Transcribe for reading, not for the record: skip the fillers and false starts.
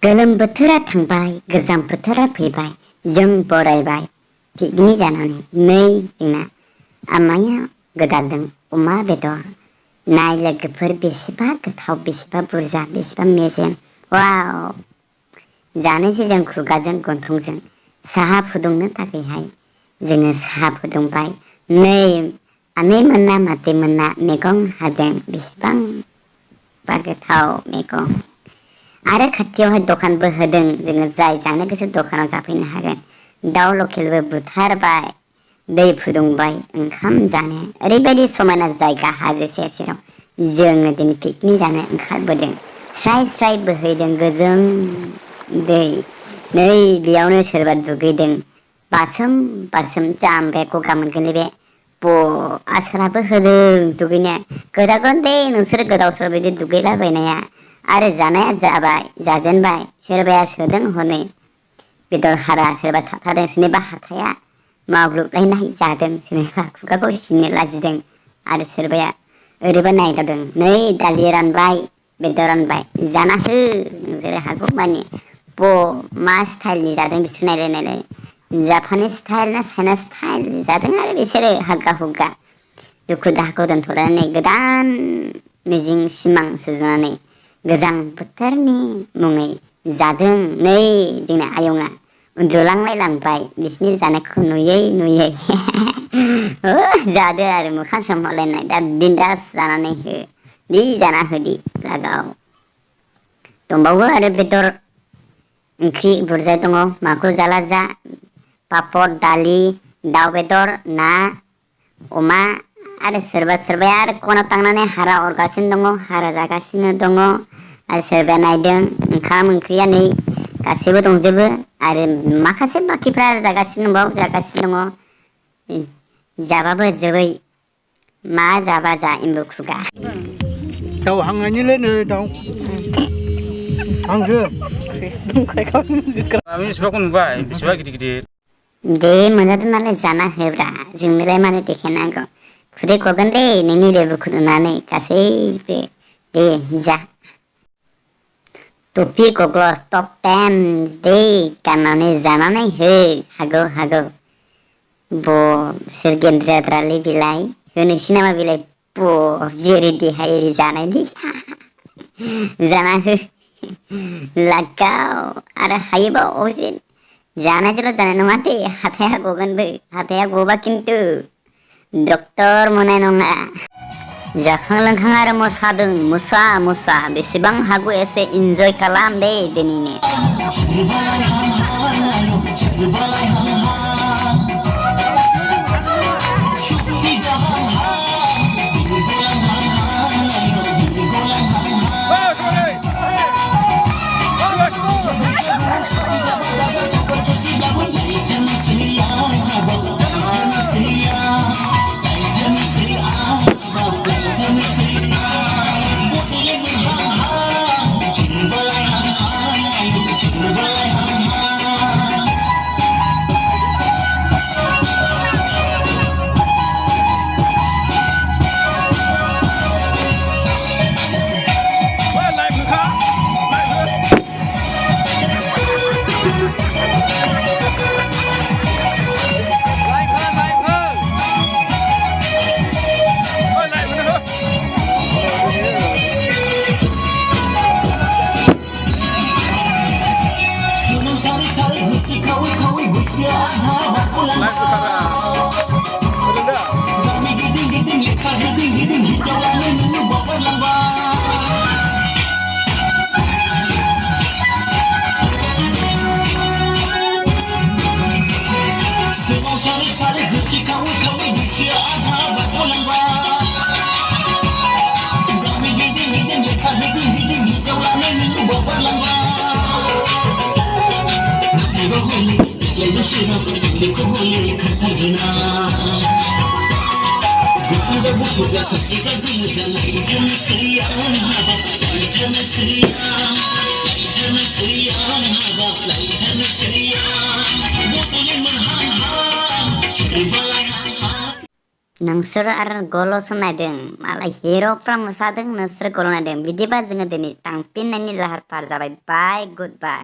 गोलोम बोथोरा थांबाय गोजां बोथोरा फैबाय जों बरायबाय पिकनिक जानानै नै जोंना आमाइया गोदादों अमा बेदर नाय लोगोफोर बेसेबा गोथाव बेसेबा बुरजा बेसेबा मेजेम वाव जानोसै जों खुगाजों गन्थंजों साहा फुदुंनो थाखायहाय जोङो साहा फुदुंबाय नै आनै मोना मादै मोना मैगं हादों बेसेबांबा गोथाव मैगं आरो खाथियावहाय दखानबो होदों जोङो जाय जानो गोसो दखानाव जाफैनो हागोन दाउ लकेलबो बुथारबाय दै फुदुंबाय ओंखाम जानो ओरैबायदि समायना जायगा हाजो सेर सेराव जोङो दिनै पिकनिक जानो ओंखारबोदों स्राय स्राय बोहैदों गोजों दै नै बेयावनो सोरबा दुगैदों बासोम बासोम जामबाय गगा मोनगोन बे आसोलाबो होदों दुगैनो गोदागोन दे नोंसोर गोदाव सोराव बिदि दुगैलाबायनाया आरो जानाया जाबाय जाजेनबाय सोरबाया सोदों हनै बेदर हारा सोरबा थाथादों सोरनिबा हाथाया मावग्लुबलायनाय जादों सोरनिबा खुगाखौ सिनो लाजिदों आरो सोरबाया ओरैबा नायदावदों नै दालि रानबाय बेदर रानबाय जाना हो नोंसोर हागौ मानि मा स्टाइलनि जादों बिसोर नायलाय नायलाय जापानिस स्टाइल ना चाइना स्टाइल जादों आरो बिसोरो हाग्गा हुग्गा दुखु दाहाखौ दोनथ'नानै गोदान मिजिं सिमां सुजुनानै गोजां बोथोरनि मुङै जादों नै जोंना आयंआ उन्दुलांलाय लांबाय बिसिनि जानायखौ नुयै नुयै जादो आरो मोखां सोमहरलायनाय दा बिन्दास जानानै हो दि जाना होदि लागाव दंबावो आरो बेदर ओंख्रि बुरजा दङ माखौ जाला जा पापर दालि दाउ बेदर ना अमा आरो सोरबा सोरबाया आरो खनाव थांनानै हारा अरगासिनो दङ हारा जागासिनो दङ आरो सोरबाया नायदों ओंखाम ओंख्रिया नै गासैबो दंजोबो आरो माखासे बाखिफ्रा जागासिनो दङ जाबाबो जोबै मा जाबा जा एम्बु खुगा दाउ हांनायनिलै नै दाउ हांसो बिसिबांखौ नुबाय बेसेबा गिदिर गिदिर दे मोनजादों नालाय जाना होब्रा जोंनोलाय मानो देखायनांगौ खुदै गगोन दे नोंनि लेबुखौ नुनानै गासैबो दे जा टफि गग्लस टप 10 दे गाननानै जानानै हो हागौ हागौ सोर गेन्द्राद्रालै बिलाय होनोसै नामा बिलाय जेरै देहा एरै जानायलै जाना हो लागाव आरो हायोबा अबसे जानायजोंल' जानाय नङा दे हाथाया गगोनबो हाथाया गबा खिन्थु डक्टर मोननाय नङा जाखां लोंखां आरो मोसादों मोसा बेसेबां हागौ एसे इन्जय खालाम दे दिनैनो नोंसोरो आरो गल'सो नायदों मालाय हिर'फ्रा मोसादों नोंसोरो गल' नायदों बिदिबा जोङो दिनै थांफिननायनि लाहार फाहार जाबाय बाय गुड बाय